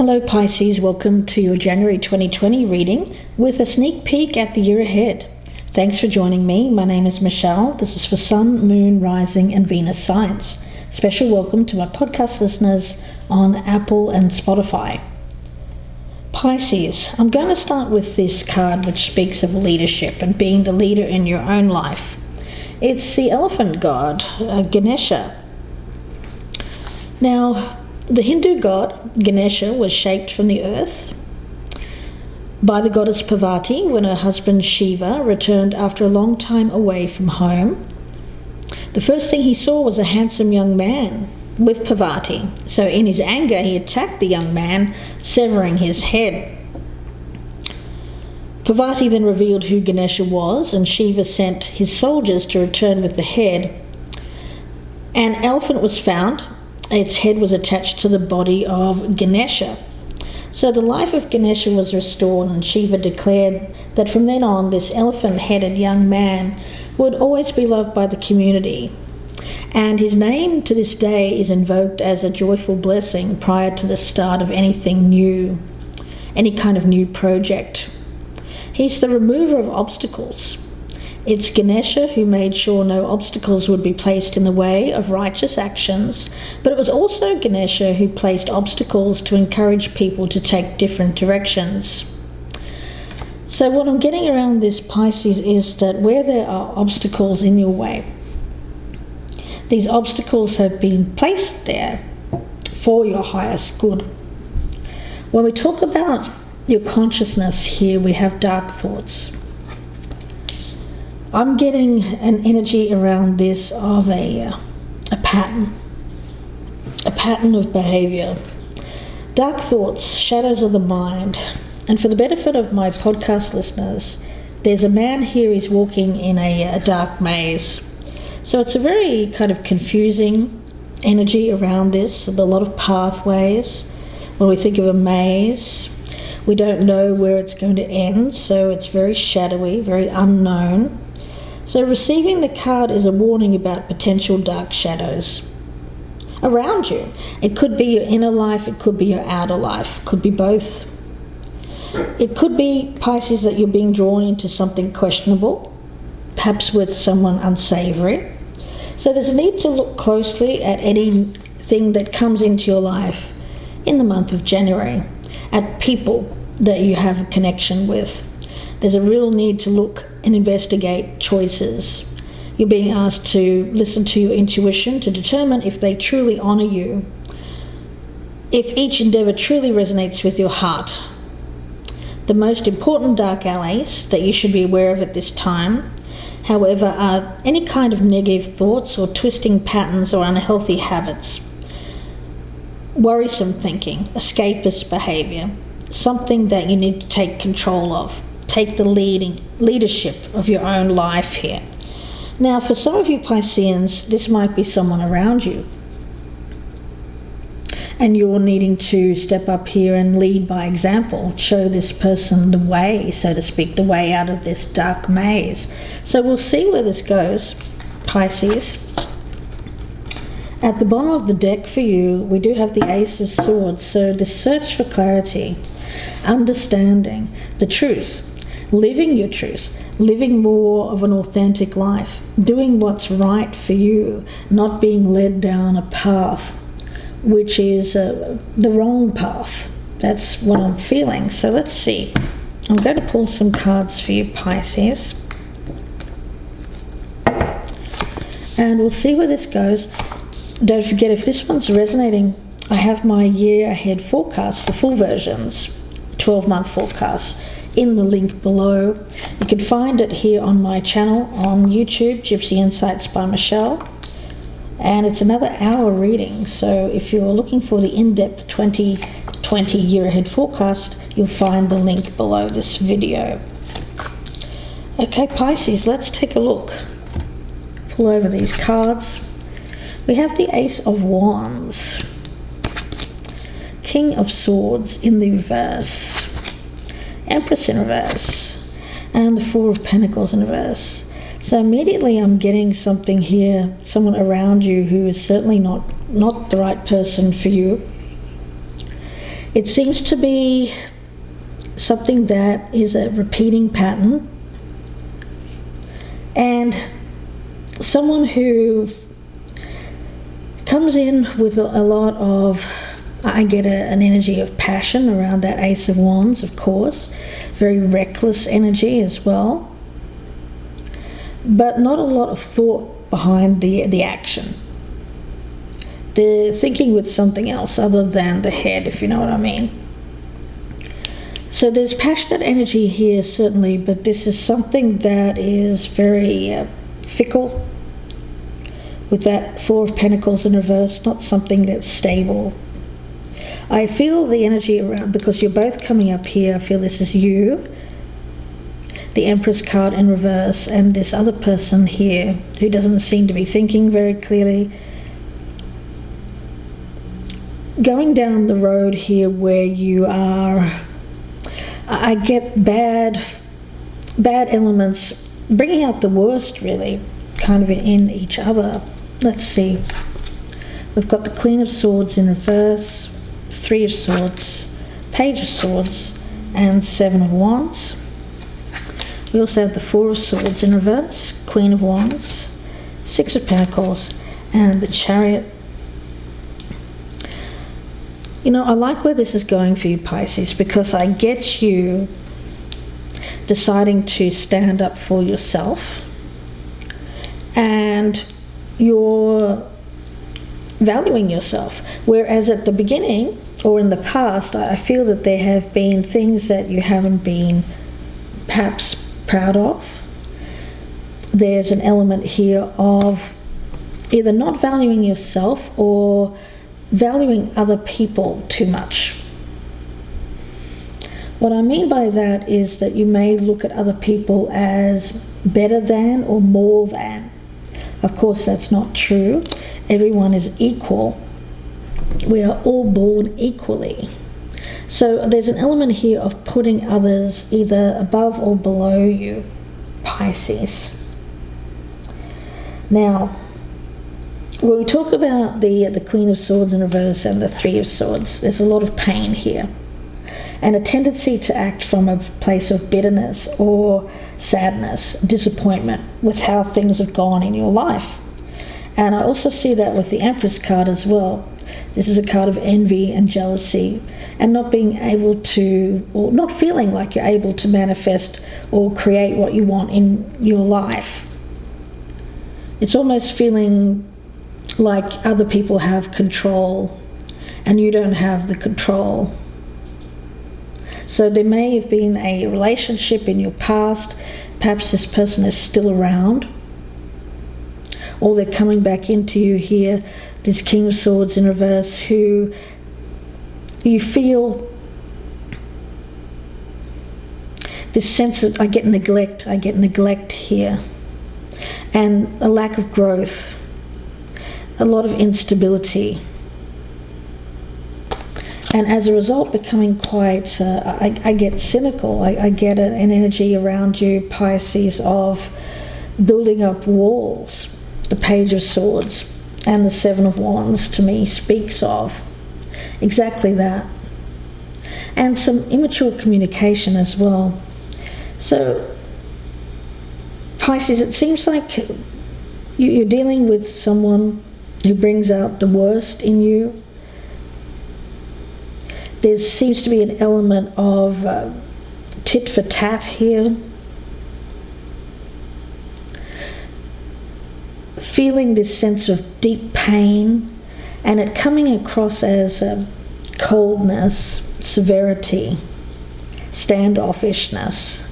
Hello Pisces, welcome to your January 2020 reading with a sneak peek at the year ahead. Thanks for joining me. My name is Michelle. This is for Sun, Moon, Rising and Venus signs. Special welcome to my podcast listeners on Apple and Spotify. Pisces, I'm going to start with this card which speaks of leadership and being the leader in your own life. It's the elephant god, Ganesha. Now, the Hindu god Ganesha was shaped from the earth by the goddess Parvati when her husband Shiva returned after a long time away from home. The first thing he saw was a handsome young man with Parvati. So in his anger, he attacked the young man, severing his head. Parvati then revealed who Ganesha was, and Shiva sent his soldiers to return with the head. An elephant was found. Its head was attached to the body of Ganesha. So the life of Ganesha was restored, and Shiva declared that from then on this elephant-headed young man would always be loved by the community. And his name to this day is invoked as a joyful blessing prior to the start of anything new, any kind of new project. He's the remover of obstacles. It's Ganesha who made sure no obstacles would be placed in the way of righteous actions, but it was also Ganesha who placed obstacles to encourage people to take different directions. So what I'm getting around this, Pisces, is that where there are obstacles in your way, these obstacles have been placed there for your highest good. When we talk about your consciousness here, we have dark thoughts. I'm getting an energy around this of a pattern of behavior. Dark thoughts, shadows of the mind. And for the benefit of my podcast listeners, there's a man here, he's walking in a dark maze. So it's a very kind of confusing energy around this, with a lot of pathways. When we think of a maze, we don't know where it's going to end, so it's very shadowy, very unknown. So receiving the card is a warning about potential dark shadows around you. It could be your inner life, it could be your outer life, it could be both. It could be, Pisces, that you're being drawn into something questionable, perhaps with someone unsavory. So there's a need to look closely at anything that comes into your life in the month of January, at people that you have a connection with. There's a real need to look and investigate choices. You're being asked to listen to your intuition to determine if they truly honor you, if each endeavor truly resonates with your heart. The most important dark alleys that you should be aware of at this time, however, are any kind of negative thoughts or twisting patterns or unhealthy habits, worrisome thinking, escapist behavior, something that you need to take control of. Take the leadership of your own life here. Now, for some of you Pisceans, this might be someone around you, and you're needing to step up here and lead by example, show this person the way, so to speak, the way out of this dark maze. So we'll see where this goes, Pisces. At the bottom of the deck for you, we do have the Ace of Swords, so the search for clarity, understanding the truth, living your truth, living more of an authentic life, doing what's right for you, not being led down a path which is the wrong path. That's what I'm feeling. So let's see. I'm going to pull some cards for you, Pisces. And we'll see where this goes. Don't forget, if this one's resonating, I have my year ahead forecast, the full versions, 12-month forecast, in the link below. You can find it here on my channel on YouTube, Gypsy Insights by Michelle. And it's another hour reading. So if you're looking for the in-depth 2020 year ahead forecast, you'll find the link below this video. Okay, Pisces, let's take a look. Pull over these cards. We have the Ace of Wands, King of Swords in the reverse, Empress in reverse, and the Four of Pentacles in reverse. So immediately I'm getting something here, someone around you who is certainly not the right person for you. It seems to be something that is a repeating pattern, and someone who comes in with a lot of, I get an energy of passion around that Ace of Wands, of course, very reckless energy as well, but not a lot of thought behind the action. They're thinking with something else other than the head, if you know what I mean. So there's passionate energy here, certainly, but this is something that is very fickle, with that Four of Pentacles in reverse, not something that's stable. I feel the energy around, because you're both coming up here, I feel this is you, the Empress card in reverse, and this other person here who doesn't seem to be thinking very clearly. Going down the road here where you are, I get bad elements, bringing out the worst really, kind of in each other. Let's see. We've got the Queen of Swords in reverse, Three of Swords, Page of Swords, and Seven of Wands. We also have the Four of Swords in reverse, Queen of Wands, Six of Pentacles, and the Chariot. You know, I like where this is going for you, Pisces, because I get you deciding to stand up for yourself, and you're valuing yourself. Whereas at the beginning, or in the past, I feel that there have been things that you haven't been perhaps proud of. There's an element here of either not valuing yourself or valuing other people too much. What I mean by that is that you may look at other people as better than or more than. Of course, that's not true. Everyone is equal. We are all born equally. So there's an element here of putting others either above or below you, Pisces. Now, when we talk about the Queen of Swords in reverse and the Three of Swords, there's a lot of pain here, and a tendency to act from a place of bitterness or sadness, disappointment with how things have gone in your life. And I also see that with the Empress card as well. This is a card of envy and jealousy, and not being able to, or not feeling like you're able to manifest or create what you want in your life. It's almost feeling like other people have control and you don't have the control. So there may have been a relationship in your past, perhaps this person is still around, or they're coming back into you here, this King of Swords in reverse, who you feel this sense of, I get neglect here, and a lack of growth, a lot of instability, and as a result becoming quite, I get cynical. I get an energy around you, Pisces, of building up walls. The Page of Swords and the Seven of Wands to me speaks of exactly that, and some immature communication as well. So Pisces, it seems like you're dealing with someone who brings out the worst in you. There seems to be an element of tit for tat here. Feeling this sense of deep pain, and it coming across as coldness, severity, standoffishness.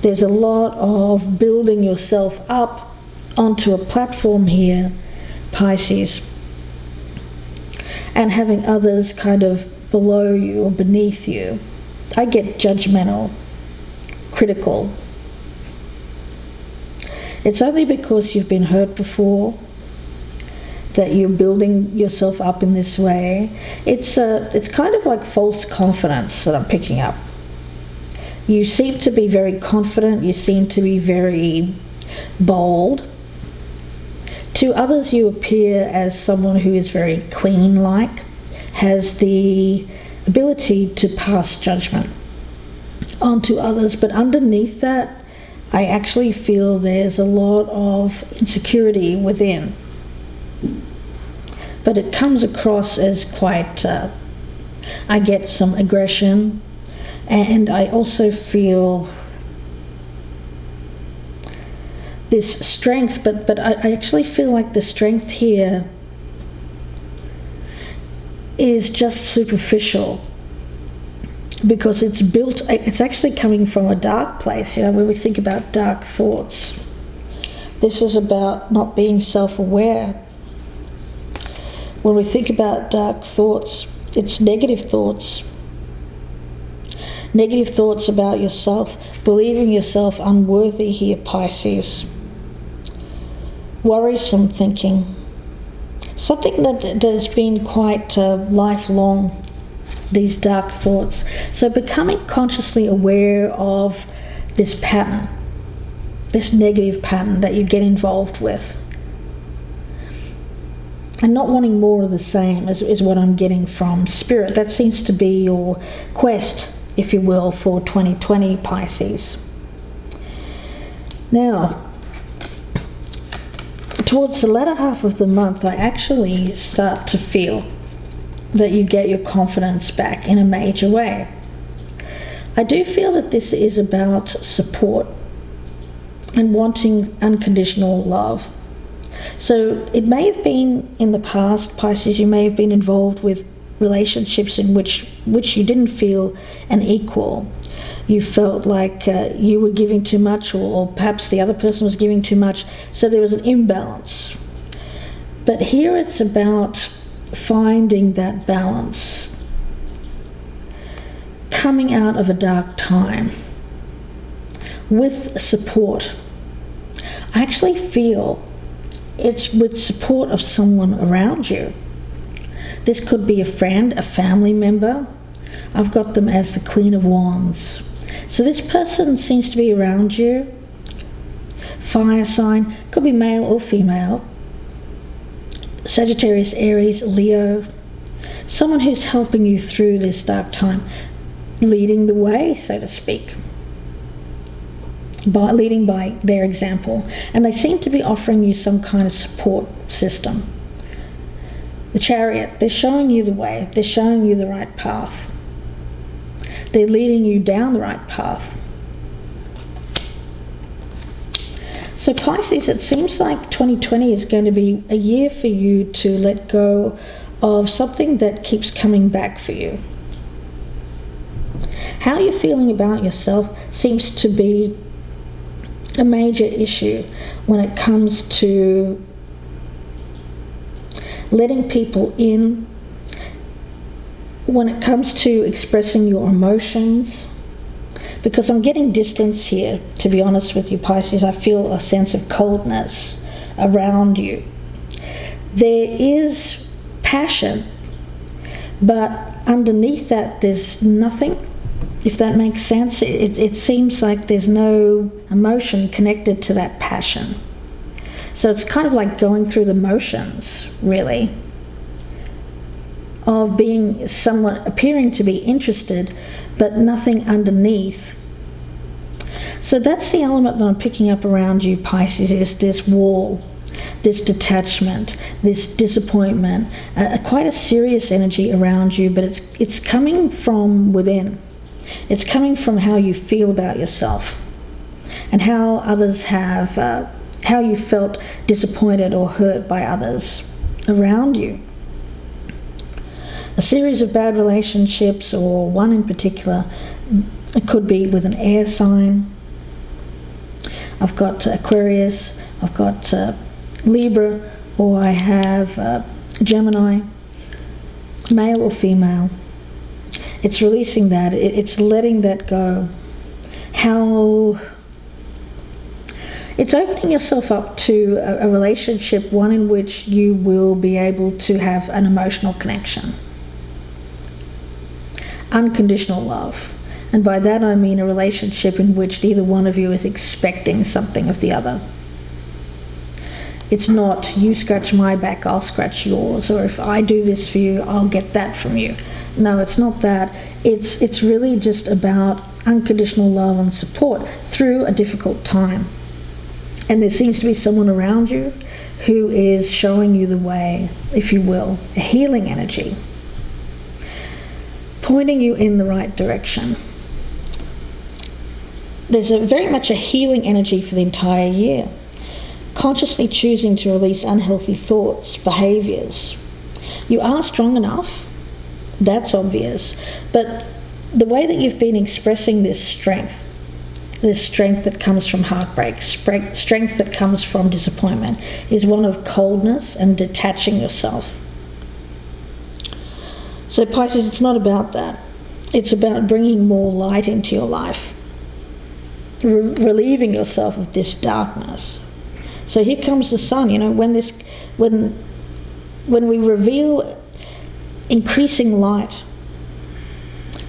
There's a lot of building yourself up onto a platform here, Pisces, and having others kind of below you or beneath you. I get judgmental, critical. It's only because you've been hurt before that you're building yourself up in this way. It's kind of like false confidence that I'm picking up. You seem to be very confident, you seem to be very bold. To others you appear as someone who is very queen-like, has the ability to pass judgment onto others, but underneath that, I actually feel there's a lot of insecurity within. But it comes across as quite, I get some aggression, and I also feel this strength, but I actually feel like the strength here is just superficial, because it's actually coming from a dark place. When we think about dark thoughts, this is about not being self-aware. When we think about dark thoughts, it's negative thoughts about yourself, believing yourself unworthy here, Pisces. Worrisome thinking, something that has been quite lifelong, these dark thoughts. So becoming consciously aware of this pattern, this negative pattern that you get involved with, and not wanting more of the same is what I'm getting from Spirit. That seems to be your quest, if you will, for 2020, Pisces. Now, towards the latter half of the month, I actually start to feel that you get your confidence back in a major way. I do feel that this is about support and wanting unconditional love. So it may have been in the past, Pisces, you may have been involved with relationships in which you didn't feel an equal. You felt like you were giving too much, or perhaps the other person was giving too much, so there was an imbalance. But here it's about finding that balance, coming out of a dark time with support. I actually feel it's with support of someone around you. This could be a friend, a family member. I've got them as the Queen of Wands. So this person seems to be around you. Fire sign, could be male or female. Sagittarius, Aries, Leo. Someone who's helping you through this dark time, leading the way, so to speak. Leading by their example. And they seem to be offering you some kind of support system. The Chariot, they're showing you the way. They're showing you the right path. They're leading you down the right path. So Pisces, it seems like 2020 is going to be a year for you to let go of something that keeps coming back for you. How you're feeling about yourself seems to be a major issue when it comes to letting people in, when it comes to expressing your emotions. Because I'm getting distance here, to be honest with you, Pisces. I feel a sense of coldness around you. There is passion, but underneath that there's nothing, if that makes sense. It seems like there's no emotion connected to that passion. So it's kind of like going through the motions, really, of being somewhat appearing to be interested, but nothing underneath. So that's the element that I'm picking up around you, Pisces, is this wall, this detachment, this disappointment, quite a serious energy around you, but it's coming from within. It's coming from how you feel about yourself and how others have, how you felt disappointed or hurt by others around you. A series of bad relationships, or one in particular. It could be with an air sign. I've got Aquarius, I've got Libra, or I have Gemini, male or female. It's releasing that, it's letting that go. It's opening yourself up to a relationship, one in which you will be able to have an emotional connection. Unconditional love. And by that I mean a relationship in which neither one of you is expecting something of the other. It's not, you scratch my back, I'll scratch yours, or if I do this for you, I'll get that from you. No, it's not that. It's really just about unconditional love and support through a difficult time. And there seems to be someone around you who is showing you the way, if you will, a healing energy, pointing you in the right direction. There's very much a healing energy for the entire year. Consciously choosing to release unhealthy thoughts, behaviours. You are strong enough, that's obvious, but the way that you've been expressing this strength that comes from heartbreak, strength that comes from disappointment, is one of coldness and detaching yourself. So Pisces, it's not about that. It's about bringing more light into your life, relieving yourself of this darkness. So here comes the sun. When we reveal increasing light,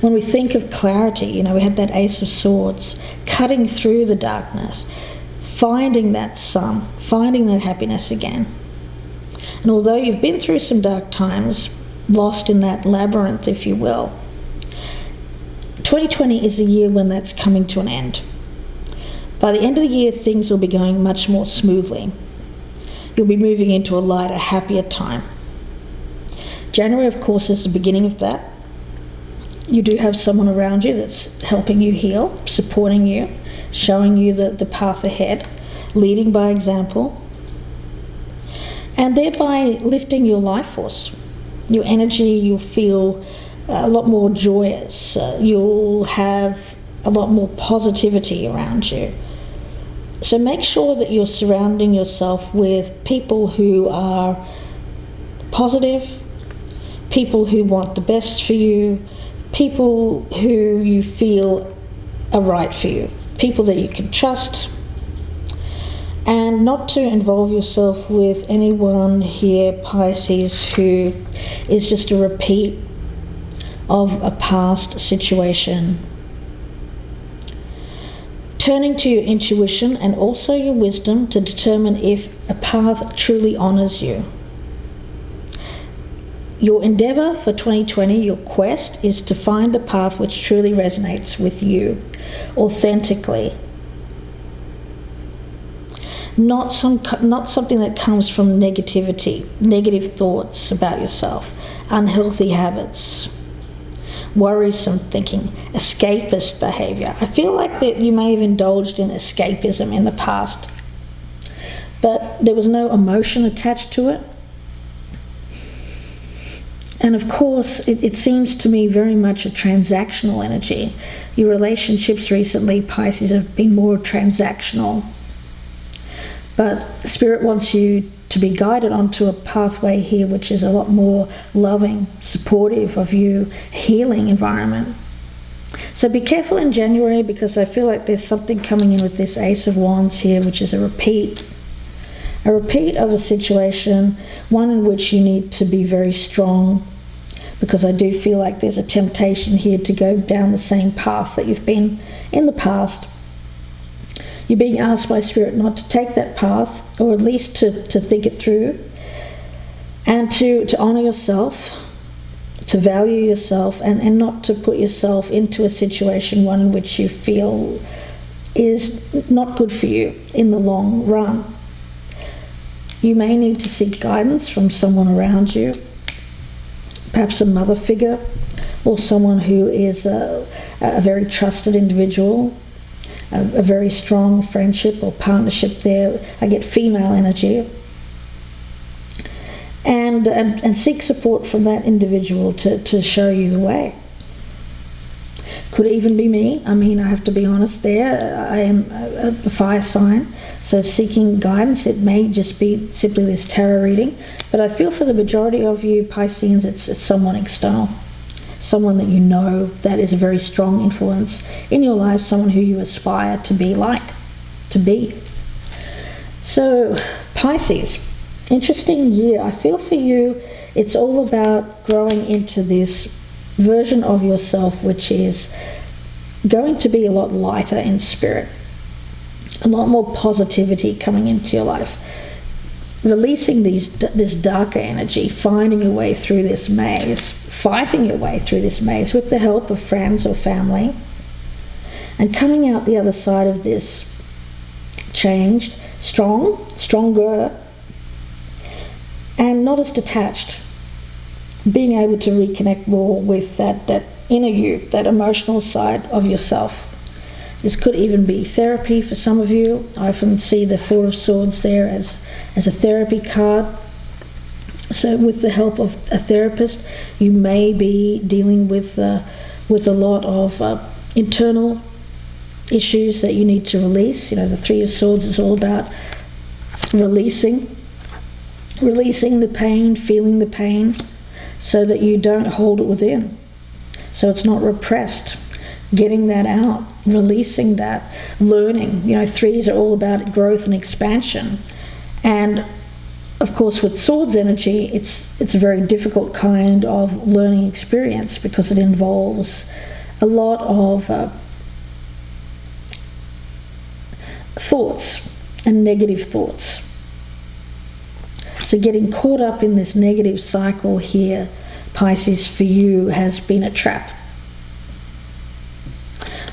when we think of clarity, we had that Ace of Swords, cutting through the darkness, finding that sun, finding that happiness again. And although you've been through some dark times, lost in that labyrinth, if you will, 2020 is the year when that's coming to an end. By the end of the year, things will be going much more smoothly. You'll be moving into a lighter, happier time. January, of course, is the beginning of that. You do have someone around you that's helping you heal, supporting you, showing you the path ahead, leading by example, and thereby lifting your life force. Your energy, you'll feel a lot more joyous. You'll have a lot more positivity around you. So make sure that you're surrounding yourself with people who are positive, people who want the best for you, people who you feel are right for you, people that you can trust, and not to involve yourself with anyone here, Pisces, who is just a repeat of a past situation. Turning to your intuition and also your wisdom to determine if a path truly honours you. Your endeavour for 2020, your quest, is to find the path which truly resonates with you, authentically. Not something that comes from negativity, negative thoughts about yourself, unhealthy habits, worrisome thinking, escapist behaviour. I feel like that you may have indulged in escapism in the past, but there was no emotion attached to it. And of course, it seems to me very much a transactional energy. Your relationships recently, Pisces, have been more transactional. But Spirit wants you to be guided onto a pathway here which is a lot more loving, supportive of you, healing environment. So be careful in January, because I feel like there's something coming in with this Ace of Wands here, which is a repeat of a situation, one in which you need to be very strong, because I do feel like there's a temptation here to go down the same path that you've been in the past. You're being asked by Spirit not to take that path, or at least to think it through, and to honour yourself, to value yourself, and not to put yourself into a situation, one which you feel is not good for you in the long run. You may need to seek guidance from someone around you, perhaps a mother figure, or someone who is a very trusted individual, a very strong friendship or partnership there. I get female energy. And seek support from that individual to show you the way. Could even be me. I mean, I have to be honest there. I am a fire sign, so seeking guidance, it may just be simply this tarot reading. But I feel for the majority of you Pisceans, it's someone external. Someone that you know that is a very strong influence in your life, someone who you aspire to be like, to be. So, Pisces, interesting year. I feel for you, it's all about growing into this version of yourself which is going to be a lot lighter in spirit, a lot more positivity coming into your life. releasing this darker energy, finding your way through this maze, fighting your way through this maze with the help of friends or family, and coming out the other side of this changed, stronger, and not as detached, being able to reconnect more with that inner you, that emotional side of yourself. This could even be therapy for some of you. I often see the Four of Swords there as a therapy card. So with the help of a therapist, you may be dealing with a lot of internal issues that you need to release. The Three of Swords is all about releasing the pain, feeling the pain, so that you don't hold it within, so it's not repressed. Getting that out, releasing that, learning. Threes are all about growth and expansion. And of course, with Swords energy, it's a very difficult kind of learning experience because it involves a lot of thoughts and negative thoughts. So getting caught up in this negative cycle here, Pisces, for you has been a trap.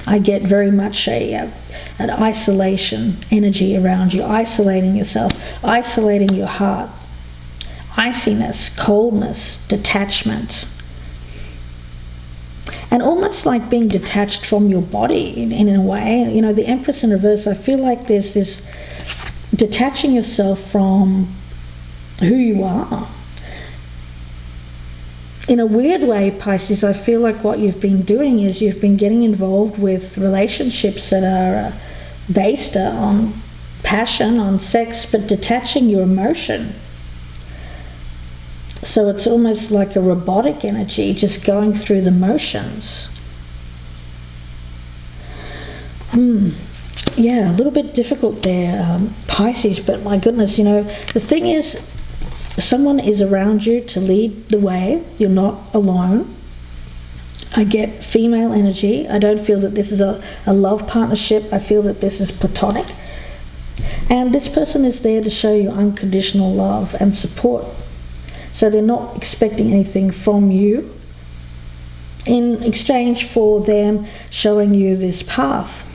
I get very much an isolation energy around you, isolating yourself, isolating your heart, iciness, coldness, detachment, and almost like being detached from your body in a way. The Empress in reverse, I feel like there's this detaching yourself from who you are. In a weird way, Pisces, I feel like what you've been doing is you've been getting involved with relationships that are based on passion, on sex, but detaching your emotion. So it's almost like a robotic energy, just going through the motions. Yeah, a little bit difficult there, Pisces, but my goodness, the thing is, someone is around you to lead the way. You're not alone. I get female energy. I don't feel that this is a love partnership. I feel that this is platonic. And this person is there to show you unconditional love and support. So they're not expecting anything from you in exchange for them showing you this path.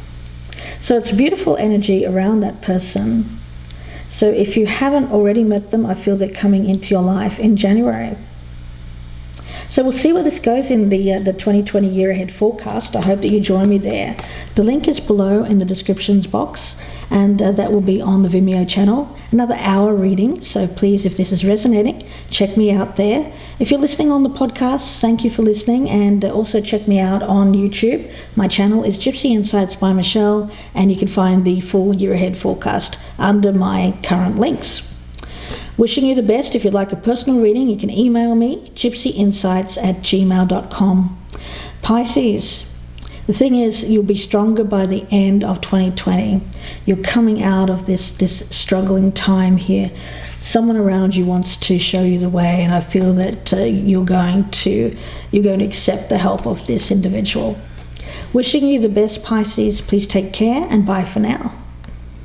So it's beautiful energy around that person. So if you haven't already met them, I feel they're coming into your life in January. So we'll see where this goes in the 2020 year ahead forecast. I hope that you join me there. The link is below in the descriptions box, and that will be on the Vimeo channel. Another hour reading, so please, if this is resonating, check me out there. If you're listening on the podcast, thank you for listening, and also check me out on YouTube. My channel is Gypsy Insights by Michelle, and you can find the full year ahead forecast under my current links. Wishing you the best. If you'd like a personal reading, you can email me, gypsyinsights@gmail.com. Pisces, the thing is, you'll be stronger by the end of 2020. You're coming out of this struggling time here. Someone around you wants to show you the way, and I feel that you're going to accept the help of this individual. Wishing you the best, Pisces. Please take care, and bye for now.